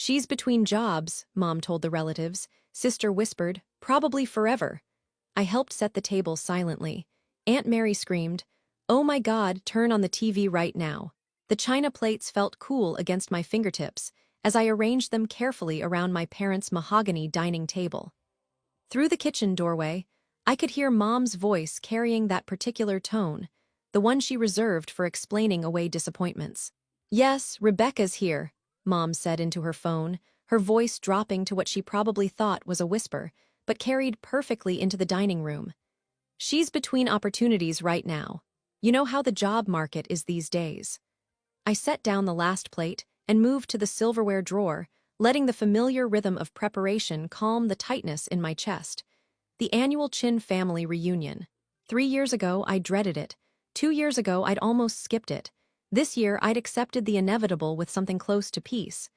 She's between jobs, Mom told the relatives. Sister whispered, probably forever. I helped set the table silently. Aunt Mary screamed, "Oh my God, turn on the TV right now." The china plates felt cool against my fingertips as I arranged them carefully around my parents' mahogany dining table. Through the kitchen doorway, I could hear Mom's voice carrying that particular tone, the one she reserved for explaining away disappointments. "Yes, Rebecca's here," Mom said into her phone, her voice dropping to what she probably thought was a whisper, but carried perfectly into the dining room. "She's between opportunities right now. You know how the job market is these days." I set down the last plate and moved to the silverware drawer, letting the familiar rhythm of preparation calm the tightness in my chest. The annual Chin family reunion. 3 years ago, I dreaded it. 2 years ago, I'd almost skipped it. This year, I'd accepted the inevitable with something close to peace.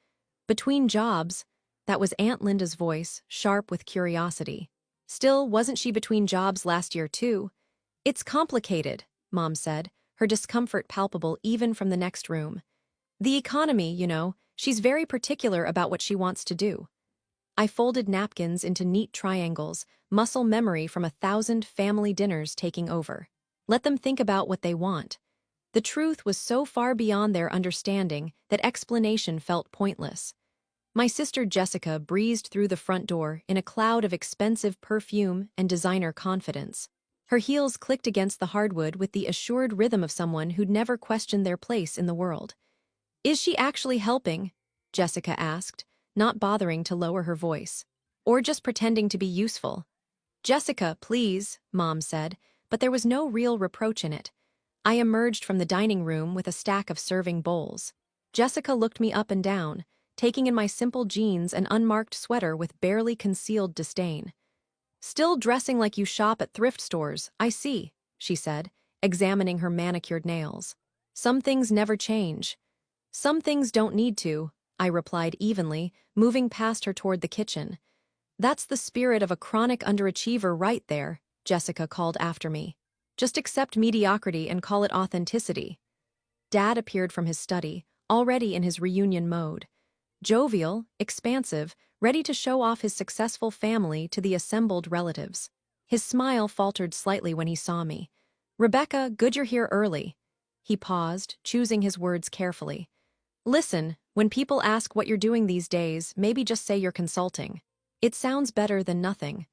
Between jobs, that was Aunt Linda's voice, sharp with curiosity. Still, wasn't she between jobs last year, too? "It's complicated," Mom said, her discomfort palpable even from the next room. "The economy, you know, she's very particular about what she wants to do." I folded napkins into neat triangles, muscle memory from 1,000 family dinners taking over. Let them think about what they want. The truth was so far beyond their understanding that explanation felt pointless. My sister Jessica breezed through the front door in a cloud of expensive perfume and designer confidence. Her heels clicked against the hardwood with the assured rhythm of someone who'd never questioned their place in the world. "Is she actually helping?" Jessica asked, not bothering to lower her voice. "Or just pretending to be useful?" "Jessica, please," Mom said, but there was no real reproach in it. I emerged from the dining room with a stack of serving bowls. Jessica looked me up and down, taking in my simple jeans and unmarked sweater with barely concealed disdain. "Still dressing like you shop at thrift stores, I see," she said, examining her manicured nails. "Some things never change." "Some things don't need to," I replied evenly, moving past her toward the kitchen. "That's the spirit of a chronic underachiever right there," Jessica called after me. "Just accept mediocrity and call it authenticity." Dad appeared from his study, already in his reunion mode. Jovial, expansive, ready to show off his successful family to the assembled relatives. His smile faltered slightly when he saw me. "Rebecca, good you're here early." He paused, choosing his words carefully. "Listen, when people ask what you're doing these days, maybe just say you're consulting. It sounds better than nothing."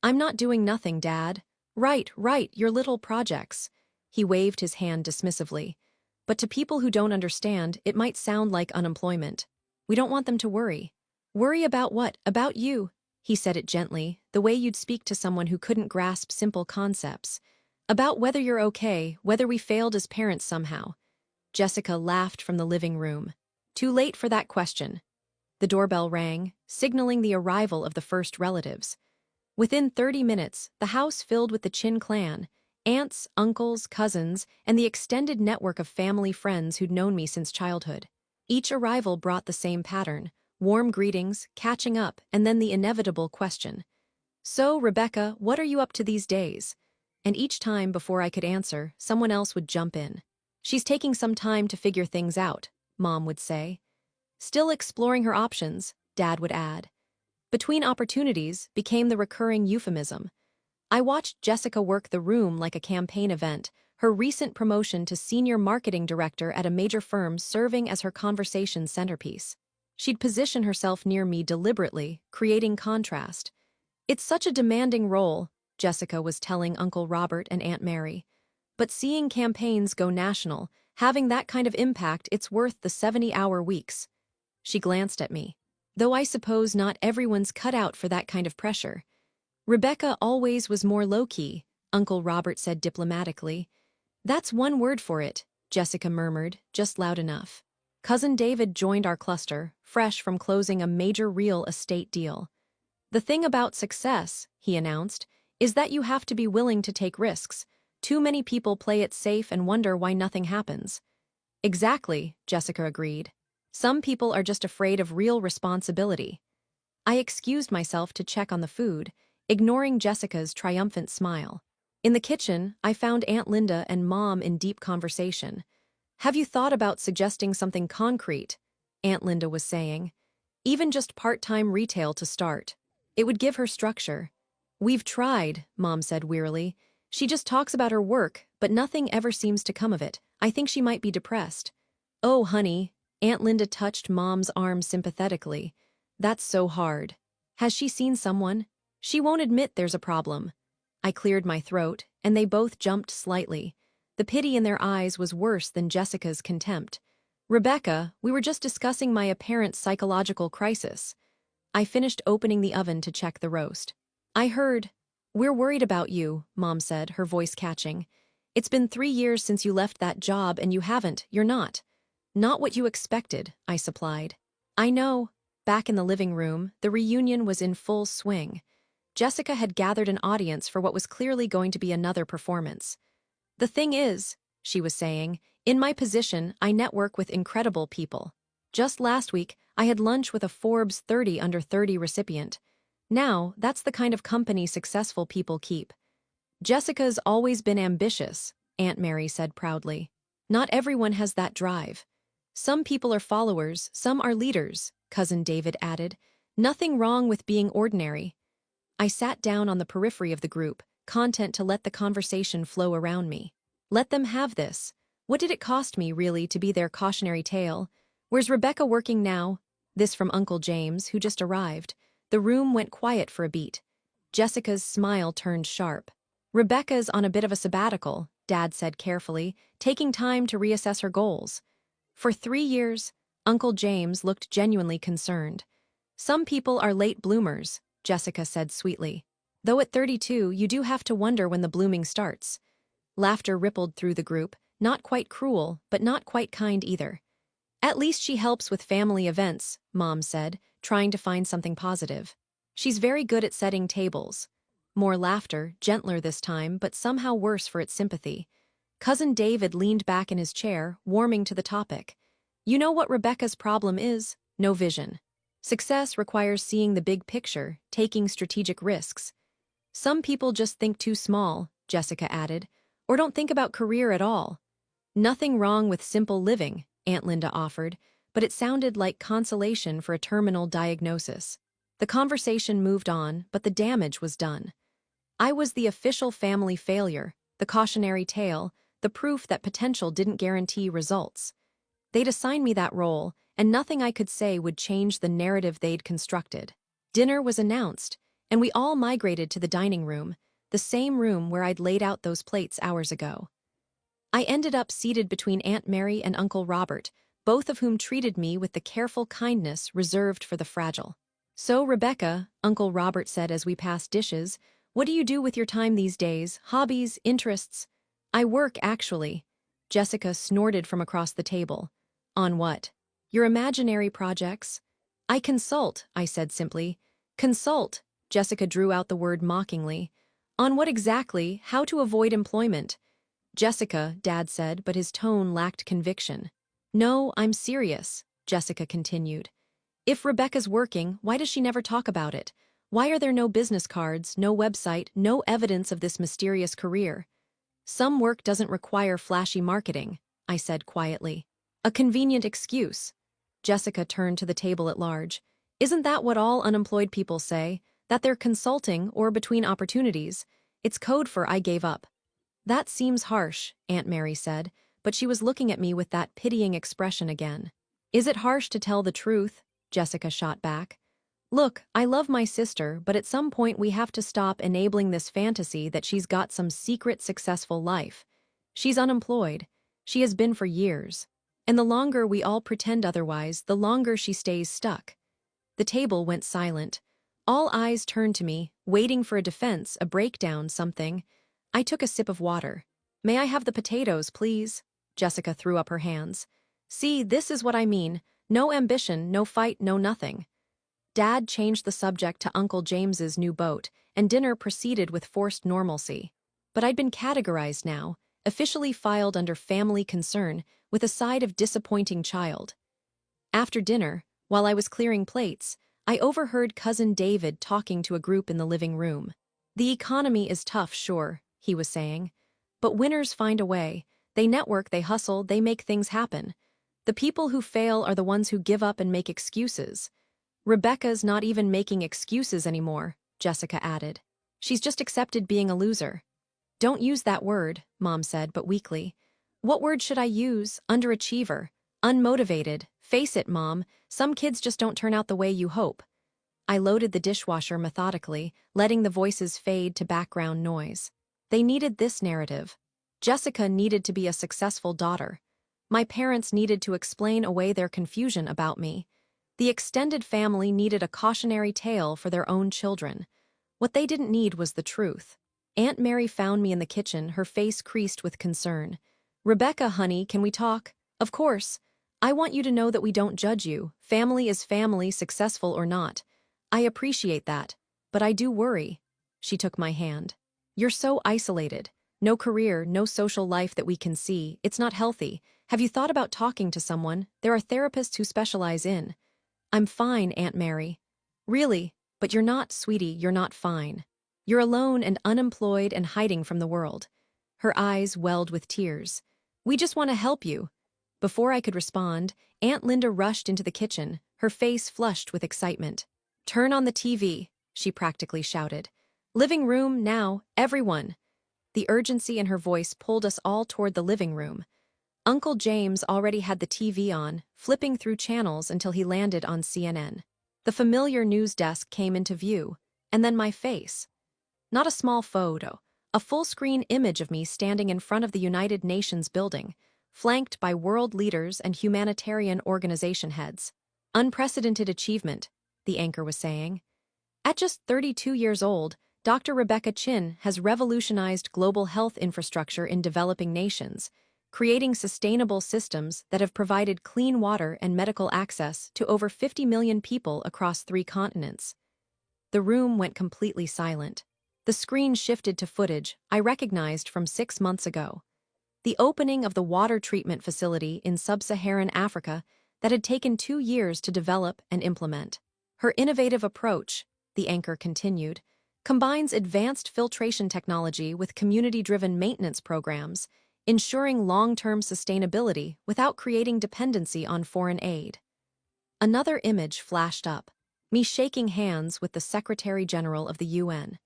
"I'm not doing nothing, Dad." Right, your little projects." He waved his hand dismissively. "But to people who don't understand, it might sound like unemployment. We don't want them to worry." "Worry about what? About you?" He said it gently, the way you'd speak to someone who couldn't grasp simple concepts. "About whether you're okay, whether we failed as parents somehow." Jessica laughed from the living room. "Too late for that question." The doorbell rang, signaling the arrival of the first relatives. Within 30 minutes, the house filled with the Chin clan, aunts, uncles, cousins, and the extended network of family friends who'd known me since childhood. Each arrival brought the same pattern: warm greetings, catching up, and then the inevitable question. "So, Rebecca, what are you up to these days?" And each time before I could answer, someone else would jump in. "She's taking some time to figure things out," Mom would say. "Still exploring her options," Dad would add. "Between opportunities" became the recurring euphemism. I watched Jessica work the room like a campaign event, her recent promotion to senior marketing director at a major firm serving as her conversation centerpiece. She'd position herself near me deliberately, creating contrast. "It's such a demanding role," Jessica was telling Uncle Robert and Aunt Mary. "But seeing campaigns go national, having that kind of impact, it's worth the 70-hour weeks." She glanced at me. "Though I suppose not everyone's cut out for that kind of pressure." "Rebecca always was more low-key," Uncle Robert said diplomatically. "That's one word for it," Jessica murmured, just loud enough. "Cousin David joined our cluster, fresh from closing a major real estate deal. The thing about success," he announced, "is that you have to be willing to take risks. Too many people play it safe and wonder why nothing happens." "Exactly," Jessica agreed. "Some people are just afraid of real responsibility." I excused myself to check on the food, ignoring Jessica's triumphant smile. In the kitchen, I found Aunt Linda and Mom in deep conversation. "Have you thought about suggesting something concrete?" Aunt Linda was saying. Even just part-time retail to start. It would give her structure. We've tried, Mom said wearily. She just talks about her work, but nothing ever seems to come of it. I think she might be depressed. Oh, honey, Aunt Linda touched Mom's arm sympathetically. That's so hard. Has she seen someone? She won't admit there's a problem. I cleared my throat, and they both jumped slightly. The pity in their eyes was worse than Jessica's contempt. Rebecca, we were just discussing my apparent psychological crisis. I finished opening the oven to check the roast. I heard. We're worried about you, Mom said, her voice catching. It's been 3 years since you left that job and you're not. Not what you expected, I supplied. I know. Back in the living room, the reunion was in full swing. Jessica had gathered an audience for what was clearly going to be another performance. The thing is, she was saying, in my position, I network with incredible people. Just last week, I had lunch with a Forbes 30 under 30 recipient. Now, that's the kind of company successful people keep. Jessica's always been ambitious, Aunt Mary said proudly. Not everyone has that drive. Some people are followers, some are leaders, Cousin David added. Nothing wrong with being ordinary. I sat down on the periphery of the group, content to let the conversation flow around me. Let them have this. What did it cost me, really, to be their cautionary tale? Where's Rebecca working now? This from Uncle James, who just arrived. The room went quiet for a beat. Jessica's smile turned sharp. Rebecca's on a bit of a sabbatical, Dad said carefully, taking time to reassess her goals. For 3 years, Uncle James looked genuinely concerned. Some people are late bloomers, Jessica said sweetly. Though at 32, you do have to wonder when the blooming starts. Laughter rippled through the group, not quite cruel, but not quite kind either. At least she helps with family events, Mom said, trying to find something positive. She's very good at setting tables. More laughter, gentler this time, but somehow worse for its sympathy. Cousin David leaned back in his chair, warming to the topic. You know what Rebecca's problem is? No vision. Success requires seeing the big picture, taking strategic risks. Some people just think too small, Jessica added, or don't think about career at all. Nothing wrong with simple living, Aunt Linda offered, but it sounded like consolation for a terminal diagnosis. The conversation moved on, but the damage was done. I was the official family failure, the cautionary tale, the proof that potential didn't guarantee results. They'd assign me that role, and nothing I could say would change the narrative they'd constructed. Dinner was announced, and we all migrated to the dining room, the same room where I'd laid out those plates hours ago. I ended up seated between Aunt Mary and Uncle Robert, both of whom treated me with the careful kindness reserved for the fragile. So, Rebecca, Uncle Robert said as we passed dishes, what do you do with your time these days? Hobbies, interests? I work, actually. Jessica snorted from across the table. On what? Your imaginary projects? I consult, I said simply. Consult, Jessica drew out the word mockingly. On what exactly? How to avoid employment? Jessica, Dad said, but his tone lacked conviction. No, I'm serious, Jessica continued. If Rebecca's working, why does she never talk about it? Why are there no business cards, no website, no evidence of this mysterious career? Some work doesn't require flashy marketing, I said quietly. A convenient excuse. Jessica turned to the table at large. Isn't that what all unemployed people say? That they're consulting or between opportunities? It's code for I gave up. That seems harsh, Aunt Mary said, but she was looking at me with that pitying expression again. Is it harsh to tell the truth? Jessica shot back. Look, I love my sister, but at some point we have to stop enabling this fantasy that she's got some secret successful life. She's unemployed. She has been for years. And the longer we all pretend otherwise, the longer she stays stuck. The table went silent. All eyes turned to me, waiting for a defense, a breakdown, something. I took a sip of water. May I have the potatoes, please? Jessica threw up her hands. See, this is what I mean. No ambition, no fight, no nothing. Dad changed the subject to Uncle James's new boat, and dinner proceeded with forced normalcy. But I'd been categorized now, officially filed under family concern, with a side of disappointing child. After dinner, while I was clearing plates, I overheard Cousin David talking to a group in the living room. The economy is tough, sure, he was saying. But winners find a way. They network, they hustle, they make things happen. The people who fail are the ones who give up and make excuses. Rebecca's not even making excuses anymore, Jessica added. She's just accepted being a loser. Don't use that word, Mom said, but weakly. What word should I use? Underachiever. Unmotivated. Face it, Mom, some kids just don't turn out the way you hope. I loaded the dishwasher methodically, letting the voices fade to background noise. They needed this narrative. Jessica needed to be a successful daughter. My parents needed to explain away their confusion about me. The extended family needed a cautionary tale for their own children. What they didn't need was the truth. Aunt Mary found me in the kitchen, her face creased with concern. Rebecca, honey, can we talk? Of course. I want you to know that we don't judge you. Family is family, successful or not. I appreciate that, but I do worry. She took my hand. You're so isolated. No career, no social life that we can see. It's not healthy. Have you thought about talking to someone? There are therapists who specialize in. I'm fine, Aunt Mary. Really? But you're not, sweetie, you're not fine. You're alone and unemployed and hiding from the world. Her eyes welled with tears. We just want to help you. Before I could respond, Aunt Linda rushed into the kitchen, her face flushed with excitement. Turn on the TV, she practically shouted. Living room, now, everyone. The urgency in her voice pulled us all toward the living room. Uncle James already had the TV on, flipping through channels until he landed on CNN. The familiar news desk came into view, and then my face. Not a small photo, a full-screen image of me standing in front of the United Nations building, flanked by world leaders and humanitarian organization heads. Unprecedented achievement, the anchor was saying. At just 32 years old, Dr. Rebecca Chin has revolutionized global health infrastructure in developing nations, creating sustainable systems that have provided clean water and medical access to over 50 million people across 3 continents. The room went completely silent. The screen shifted to footage I recognized from 6 months ago. The opening of the water treatment facility in sub-Saharan Africa that had taken 2 years to develop and implement. Her innovative approach, the anchor continued, combines advanced filtration technology with community-driven maintenance programs, ensuring long-term sustainability without creating dependency on foreign aid. Another image flashed up, me shaking hands with the Secretary General of the UN.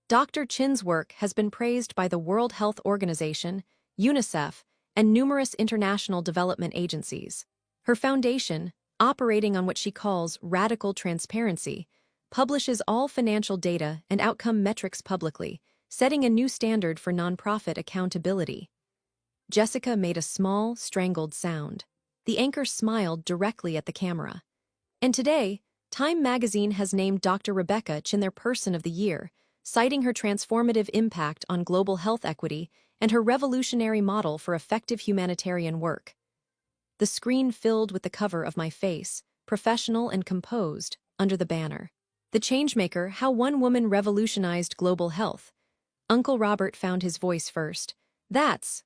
Dr. Chin's work has been praised by the World Health Organization, UNICEF, and numerous international development agencies. Her foundation, operating on what she calls radical transparency, publishes all financial data and outcome metrics publicly, setting a new standard for nonprofit accountability. Jessica made a small, strangled sound. The anchor smiled directly at the camera. And today, Time magazine has named Dr. Rebecca Chin their Person of the Year, citing her transformative impact on global health equity and her revolutionary model for effective humanitarian work. The screen filled with the cover of my face, professional and composed, under the banner. The Changemaker, How One Woman Revolutionized Global Health. Uncle Robert found his voice first. That's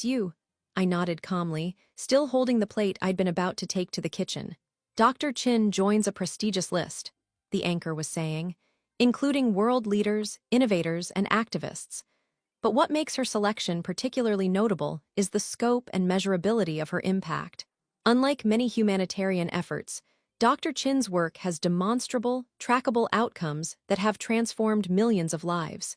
you. I nodded calmly, still holding the plate I'd been about to take to the kitchen. Dr. Chin joins a prestigious list, the anchor was saying, including world leaders, innovators, and activists. But what makes her selection particularly notable is the scope and measurability of her impact. Unlike many humanitarian efforts, Dr. Chin's work has demonstrable, trackable outcomes that have transformed millions of lives.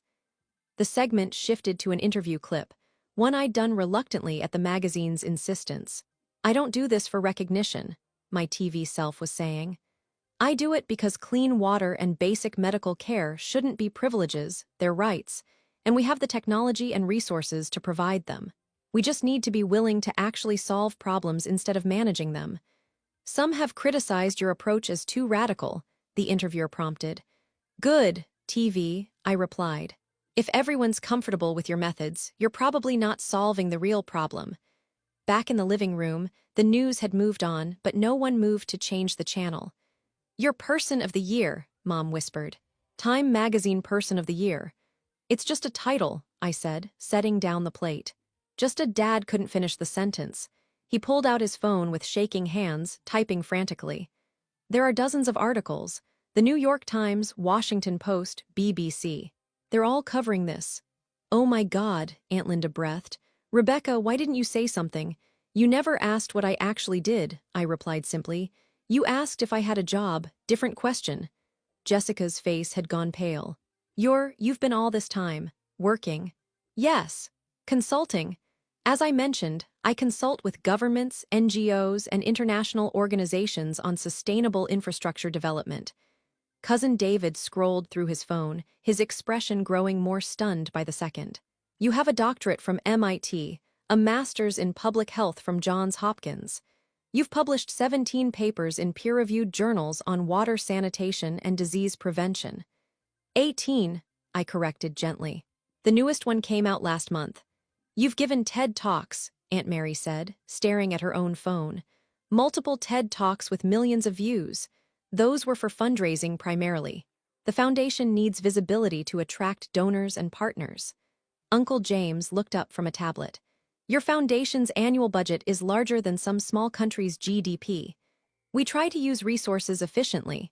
The segment shifted to an interview clip, one I'd done reluctantly at the magazine's insistence. I don't do this for recognition, my TV self was saying. I do it because clean water and basic medical care shouldn't be privileges, they're rights, and we have the technology and resources to provide them. We just need to be willing to actually solve problems instead of managing them. Some have criticized your approach as too radical, the interviewer prompted. Good, TV, I replied. If everyone's comfortable with your methods, you're probably not solving the real problem. Back in the living room, the news had moved on, but no one moved to change the channel. You're Person of the Year, Mom whispered. Time Magazine Person of the Year. It's just a title, I said, setting down the plate. Just a dad couldn't finish the sentence. He pulled out his phone with shaking hands, typing frantically. There are dozens of articles. The New York Times, Washington Post, BBC. They're all covering this. Oh my God, Aunt Linda breathed. Rebecca, why didn't you say something? You never asked what I actually did, I replied simply. You asked if I had a job, different question. Jessica's face had gone pale. You've been all this time. Working. Yes. Consulting. As I mentioned, I consult with governments, NGOs, and international organizations on sustainable infrastructure development. Cousin David scrolled through his phone, his expression growing more stunned by the second. You have a doctorate from MIT, a master's in public health from Johns Hopkins. You've published 17 papers in peer-reviewed journals on water sanitation and disease prevention. 18, I corrected gently. The newest one came out last month. You've given TED Talks, Aunt Mary said, staring at her own phone. Multiple TED Talks with millions of views. Those were for fundraising primarily. The foundation needs visibility to attract donors and partners. Uncle James looked up from a tablet. Your foundation's annual budget is larger than some small country's GDP. We try to use resources efficiently.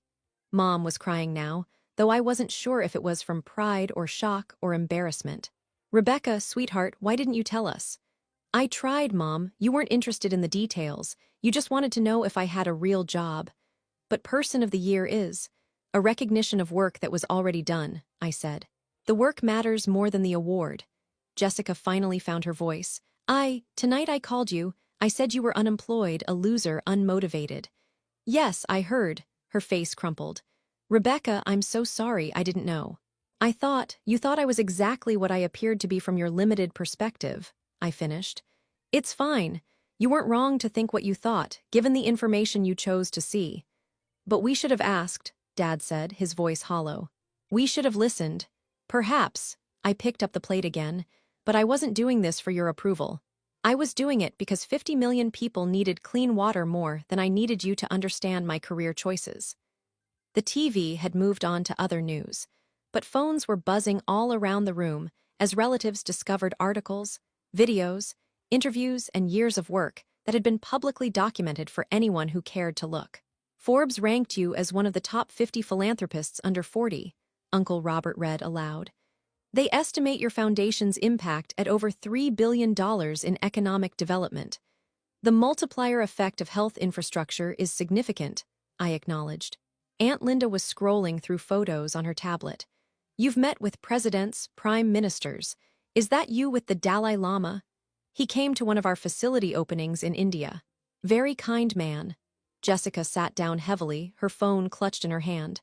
Mom was crying now, though I wasn't sure if it was from pride or shock or embarrassment. Rebecca, sweetheart, why didn't you tell us? I tried, Mom. You weren't interested in the details. You just wanted to know if I had a real job. But Person of the Year is a recognition of work that was already done, I said. The work matters more than the award. Jessica finally found her voice. Tonight I called you. I said you were unemployed, a loser, unmotivated. Yes, I heard. Her face crumpled. Rebecca, I'm so sorry, I didn't know. You thought I was exactly what I appeared to be from your limited perspective, I finished. It's fine. You weren't wrong to think what you thought, given the information you chose to see. But we should have asked, Dad said, his voice hollow. We should have listened. Perhaps. I picked up the plate again, but I wasn't doing this for your approval. I was doing it because 50 million people needed clean water more than I needed you to understand my career choices. The TV had moved on to other news, but phones were buzzing all around the room as relatives discovered articles, videos, interviews, and years of work that had been publicly documented for anyone who cared to look. Forbes ranked you as one of the top 50 philanthropists under 40, Uncle Robert read aloud. They estimate your foundation's impact at over $3 billion in economic development. The multiplier effect of health infrastructure is significant, I acknowledged. Aunt Linda was scrolling through photos on her tablet. You've met with presidents, prime ministers. Is that you with the Dalai Lama? He came to one of our facility openings in India. Very kind man. Jessica sat down heavily, her phone clutched in her hand.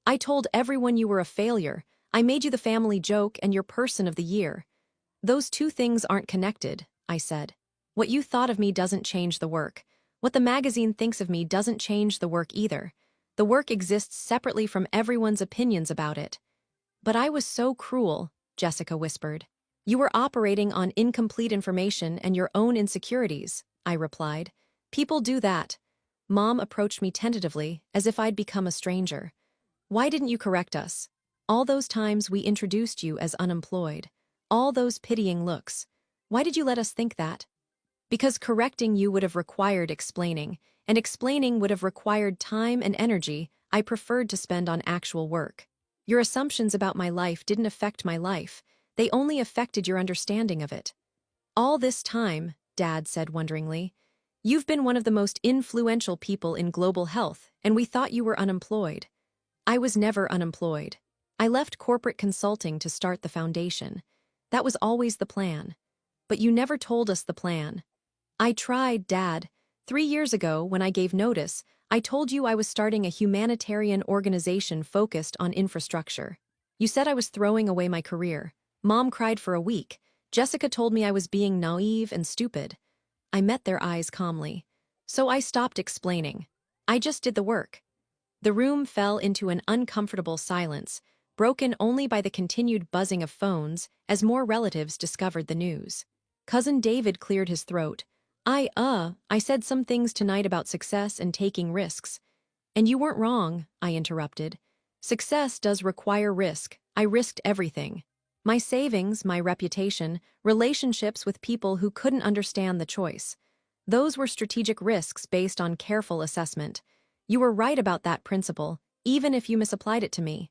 I told everyone you were a failure. I made you the family joke and your Person of the Year. Those two things aren't connected, I said. What you thought of me doesn't change the work. What the magazine thinks of me doesn't change the work either. The work exists separately from everyone's opinions about it. But I was so cruel, Jessica whispered. You were operating on incomplete information and your own insecurities, I replied. People do that. Mom approached me tentatively, as if I'd become a stranger. Why didn't you correct us? All those times we introduced you as unemployed. All those pitying looks. Why did you let us think that? Because correcting you would have required explaining, and explaining would have required time and energy I preferred to spend on actual work. Your assumptions about my life didn't affect my life. They only affected your understanding of it. All this time, Dad said wonderingly, you've been one of the most influential people in global health, and we thought you were unemployed. I was never unemployed. I left corporate consulting to start the foundation. That was always the plan. But you never told us the plan. I tried, Dad. 3 years ago, when I gave notice, I told you I was starting a humanitarian organization focused on infrastructure. You said I was throwing away my career. Mom cried for a week. Jessica told me I was being naive and stupid. I met their eyes calmly. So I stopped explaining. I just did the work. The room fell into an uncomfortable silence, broken only by the continued buzzing of phones as more relatives discovered the news. Cousin David cleared his throat. I said some things tonight about success and taking risks. And you weren't wrong, I interrupted. Success does require risk. I risked everything. My savings, my reputation, relationships with people who couldn't understand the choice. Those were strategic risks based on careful assessment. You were right about that principle, even if you misapplied it to me.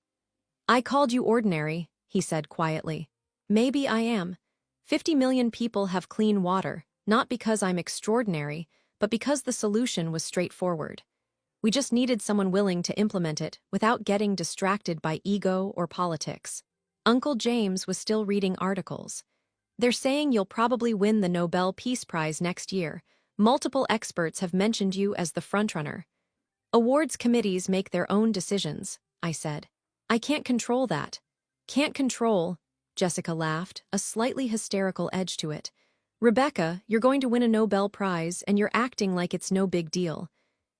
I called you ordinary, he said quietly. Maybe I am. 50 million people have clean water, not because I'm extraordinary, but because the solution was straightforward. We just needed someone willing to implement it without getting distracted by ego or politics. Uncle James was still reading articles. They're saying you'll probably win the Nobel Peace Prize next year. Multiple experts have mentioned you as the frontrunner. Awards committees make their own decisions, I said. I can't control that. Can't control, Jessica laughed, a slightly hysterical edge to it. Rebecca, you're going to win a Nobel Prize and you're acting like it's no big deal.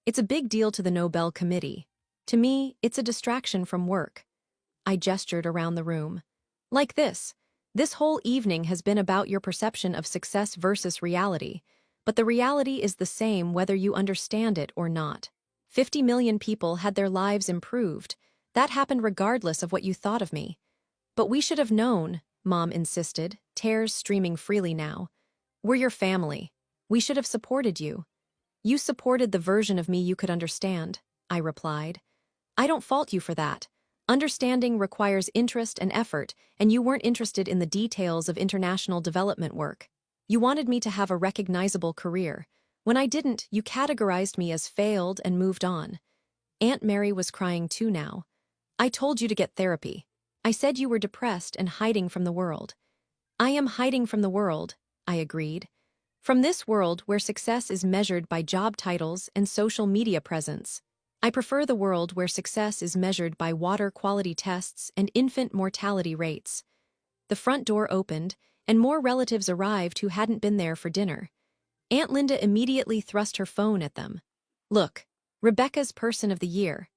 It's a big deal to the Nobel Committee. To me, it's a distraction from work. I gestured around the room. Like this. This whole evening has been about your perception of success versus reality, but the reality is the same whether you understand it or not. 50 million people had their lives improved. That happened regardless of what you thought of me. But we should have known, Mom insisted, tears streaming freely now. We're your family. We should have supported you. You supported the version of me you could understand, I replied. I don't fault you for that. Understanding requires interest and effort, and you weren't interested in the details of international development work. You wanted me to have a recognizable career. When I didn't, you categorized me as failed and moved on. Aunt Mary was crying too now. I told you to get therapy. I said you were depressed and hiding from the world. I am hiding from the world, I agreed. From this world where success is measured by job titles and social media presence. I prefer the world where success is measured by water quality tests and infant mortality rates. The front door opened, and more relatives arrived who hadn't been there for dinner. Aunt Linda immediately thrust her phone at them. Look, Rebecca's Person of the Year.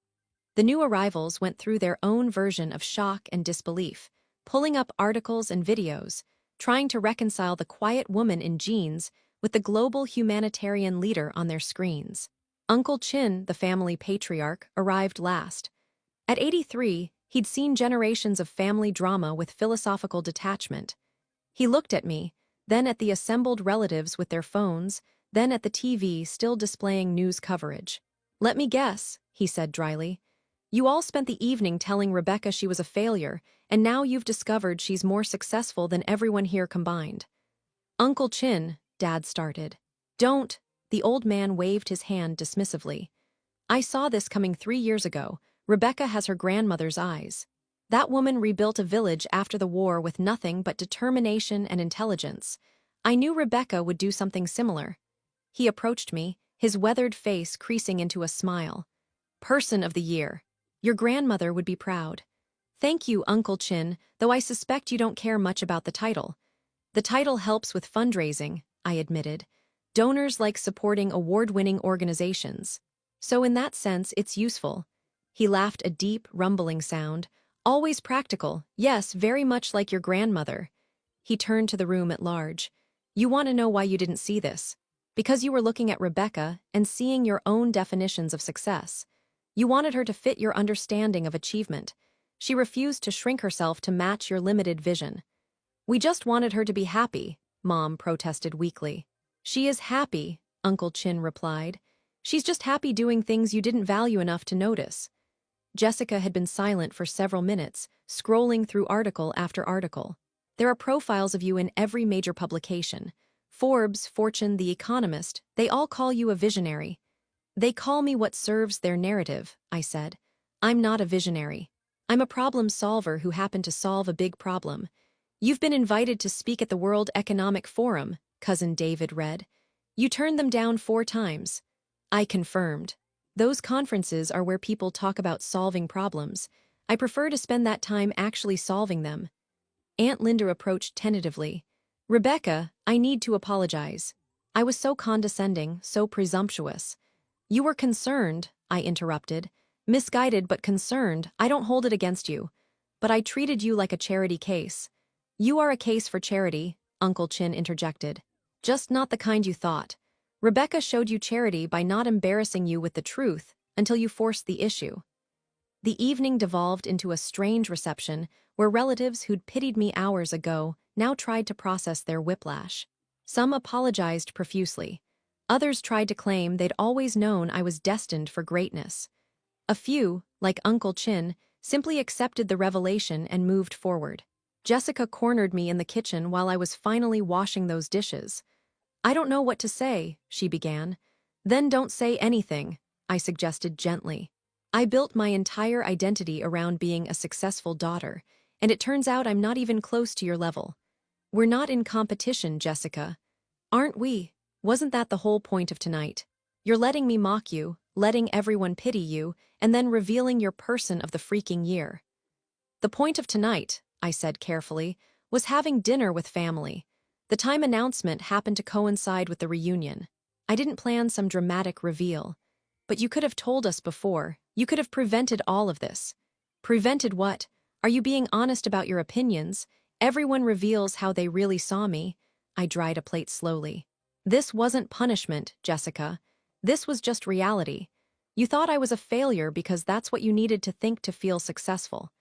The new arrivals went through their own version of shock and disbelief, pulling up articles and videos, trying to reconcile the quiet woman in jeans with the global humanitarian leader on their screens. Uncle Chin, the family patriarch, arrived last. At 83, he'd seen generations of family drama with philosophical detachment. He looked at me, then at the assembled relatives with their phones, then at the TV still displaying news coverage. Let me guess, he said dryly. You all spent the evening telling Rebecca she was a failure, and now you've discovered she's more successful than everyone here combined. Uncle Chin, Dad started. Don't. The old man waved his hand dismissively. I saw this coming 3 years ago. Rebecca has her grandmother's eyes. That woman rebuilt a village after the war with nothing but determination and intelligence. I knew Rebecca would do something similar. He approached me, his weathered face creasing into a smile. Person of the Year. Your grandmother would be proud. Thank you, Uncle Chin, though I suspect you don't care much about the title. The title helps with fundraising, I admitted. Donors like supporting award-winning organizations. So in that sense, it's useful. He laughed a deep, rumbling sound. Always practical, yes, very much like your grandmother. He turned to the room at large. You want to know why you didn't see this? Because you were looking at Rebecca and seeing your own definitions of success. You wanted her to fit your understanding of achievement. She refused to shrink herself to match your limited vision. We just wanted her to be happy, Mom protested weakly. She is happy, Uncle Chin replied. She's just happy doing things you didn't value enough to notice. Jessica had been silent for several minutes, scrolling through article after article. There are profiles of you in every major publication. Forbes, Fortune, The Economist, they all call you a visionary. They call me what serves their narrative, I said. I'm not a visionary. I'm a problem solver who happened to solve a big problem. You've been invited to speak at the World Economic Forum, Cousin David read. You turned them down 4 times. I confirmed. Those conferences are where people talk about solving problems. I prefer to spend that time actually solving them. Aunt Linda approached tentatively. Rebecca, I need to apologize. I was so condescending, so presumptuous. You were concerned, I interrupted. Misguided but concerned, I don't hold it against you. But I treated you like a charity case. You are a case for charity, Uncle Chin interjected. Just not the kind you thought. Rebecca showed you charity by not embarrassing you with the truth until you forced the issue. The evening devolved into a strange reception where relatives who'd pitied me hours ago now tried to process their whiplash. Some apologized profusely. Others tried to claim they'd always known I was destined for greatness. A few, like Uncle Chin, simply accepted the revelation and moved forward. Jessica cornered me in the kitchen while I was finally washing those dishes. I don't know what to say, she began. Then don't say anything, I suggested gently. I built my entire identity around being a successful daughter, and it turns out I'm not even close to your level. We're not in competition, Jessica. Aren't we? Wasn't that the whole point of tonight? You're letting me mock you, letting everyone pity you, and then revealing your person of the freaking year. The point of tonight, I said carefully, was having dinner with family. The time announcement happened to coincide with the reunion. I didn't plan some dramatic reveal. But you could have told us before. You could have prevented all of this. Prevented what? Are you being honest about your opinions? Everyone reveals how they really saw me. I dried a plate slowly. This wasn't punishment, Jessica. This was just reality. You thought I was a failure because that's what you needed to think to feel successful.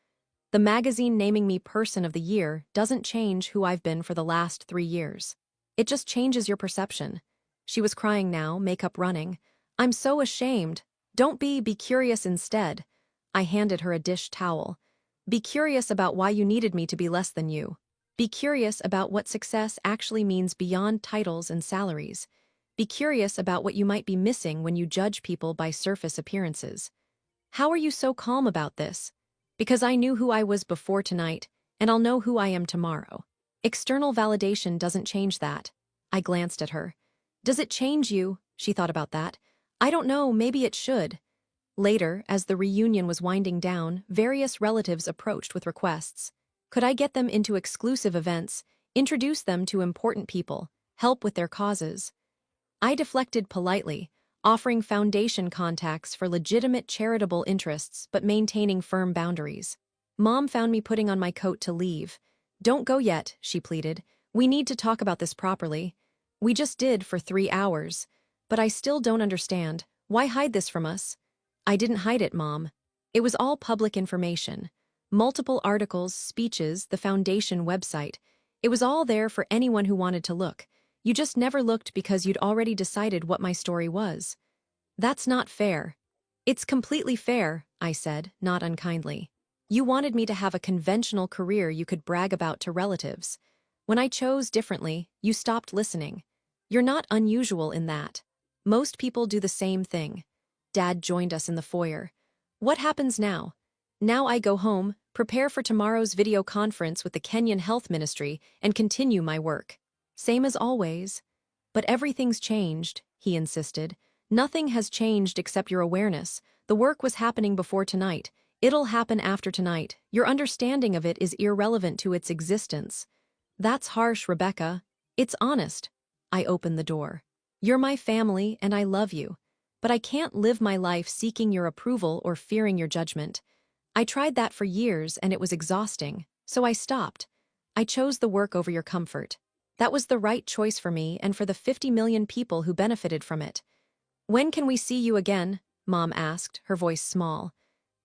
The magazine naming me Person of the Year doesn't change who I've been for the last 3 years. It just changes your perception. She was crying now, makeup running. I'm so ashamed. Don't be curious instead. I handed her a dish towel. Be curious about why you needed me to be less than you. Be curious about what success actually means beyond titles and salaries. Be curious about what you might be missing when you judge people by surface appearances. How are you so calm about this? Because I knew who I was before tonight, and I'll know who I am tomorrow. External validation doesn't change that. I glanced at her. Does it change you? She thought about that. I don't know, maybe it should. Later, as the reunion was winding down, various relatives approached with requests. Could I get them into exclusive events, introduce them to important people, help with their causes? I deflected politely, offering foundation contacts for legitimate charitable interests but maintaining firm boundaries. Mom found me putting on my coat to leave. Don't go yet, she pleaded. We need to talk about this properly. We just did for 3 hours. But I still don't understand. Why hide this from us? I didn't hide it, Mom. It was all public information. Multiple articles, speeches, the foundation website. It was all there for anyone who wanted to look. You just never looked because you'd already decided what my story was. That's not fair. It's completely fair, I said, not unkindly. You wanted me to have a conventional career you could brag about to relatives. When I chose differently, you stopped listening. You're not unusual in that. Most people do the same thing. Dad joined us in the foyer. What happens now? Now I go home, prepare for tomorrow's video conference with the Kenyan Health Ministry, and continue my work. Same as always. But everything's changed, he insisted. Nothing has changed except your awareness. The work was happening before tonight. It'll happen after tonight. Your understanding of it is irrelevant to its existence. That's harsh, Rebecca. It's honest. I opened the door. You're my family, and I love you. But I can't live my life seeking your approval or fearing your judgment. I tried that for years, and it was exhausting, so I stopped. I chose the work over your comfort. That was the right choice for me and for the 50 million people who benefited from it. When can we see you again? Mom asked, her voice small.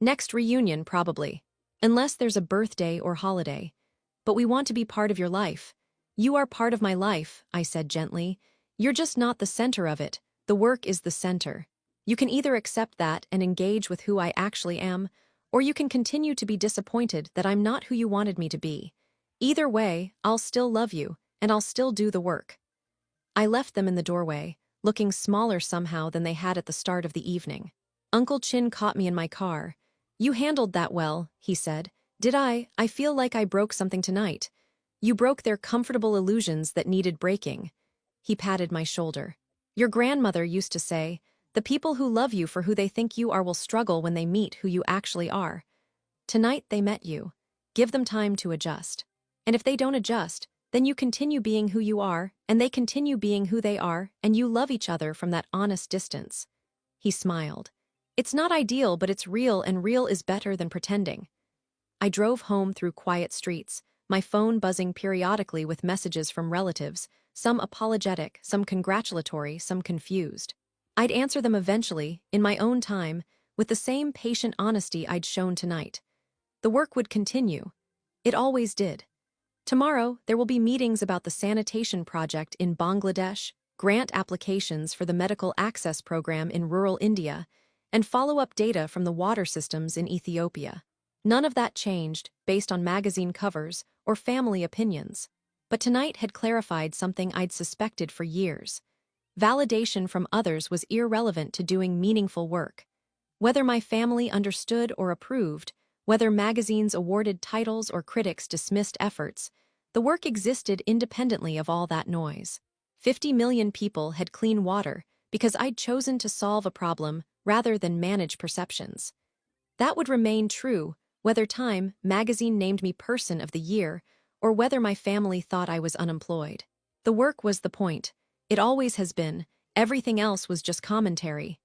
Next reunion, probably. Unless there's a birthday or holiday. But we want to be part of your life. You are part of my life, I said gently. You're just not the center of it. The work is the center. You can either accept that and engage with who I actually am, or you can continue to be disappointed that I'm not who you wanted me to be. Either way, I'll still love you, and I'll still do the work. I left them in the doorway, looking smaller somehow than they had at the start of the evening. Uncle Chin caught me in my car. You handled that well, he said. Did I? I feel like I broke something tonight. You broke their comfortable illusions that needed breaking. He patted my shoulder. Your grandmother used to say, the people who love you for who they think you are will struggle when they meet who you actually are. Tonight they met you. Give them time to adjust. And if they don't adjust, then you continue being who you are, and they continue being who they are, and you love each other from that honest distance. He smiled. It's not ideal, but it's real, and real is better than pretending. I drove home through quiet streets, my phone buzzing periodically with messages from relatives, some apologetic, some congratulatory, some confused. I'd answer them eventually, in my own time, with the same patient honesty I'd shown tonight. The work would continue. It always did. Tomorrow, there will be meetings about the sanitation project in Bangladesh, grant applications for the medical access program in rural India, and follow-up data from the water systems in Ethiopia. None of that changed, based on magazine covers or family opinions. But tonight had clarified something I'd suspected for years. Validation from others was irrelevant to doing meaningful work. Whether my family understood or approved, whether magazines awarded titles or critics dismissed efforts, the work existed independently of all that noise. 50 million people had clean water because I'd chosen to solve a problem rather than manage perceptions. That would remain true whether Time magazine named me Person of the Year or whether my family thought I was unemployed. The work was the point. It always has been. Everything else was just commentary.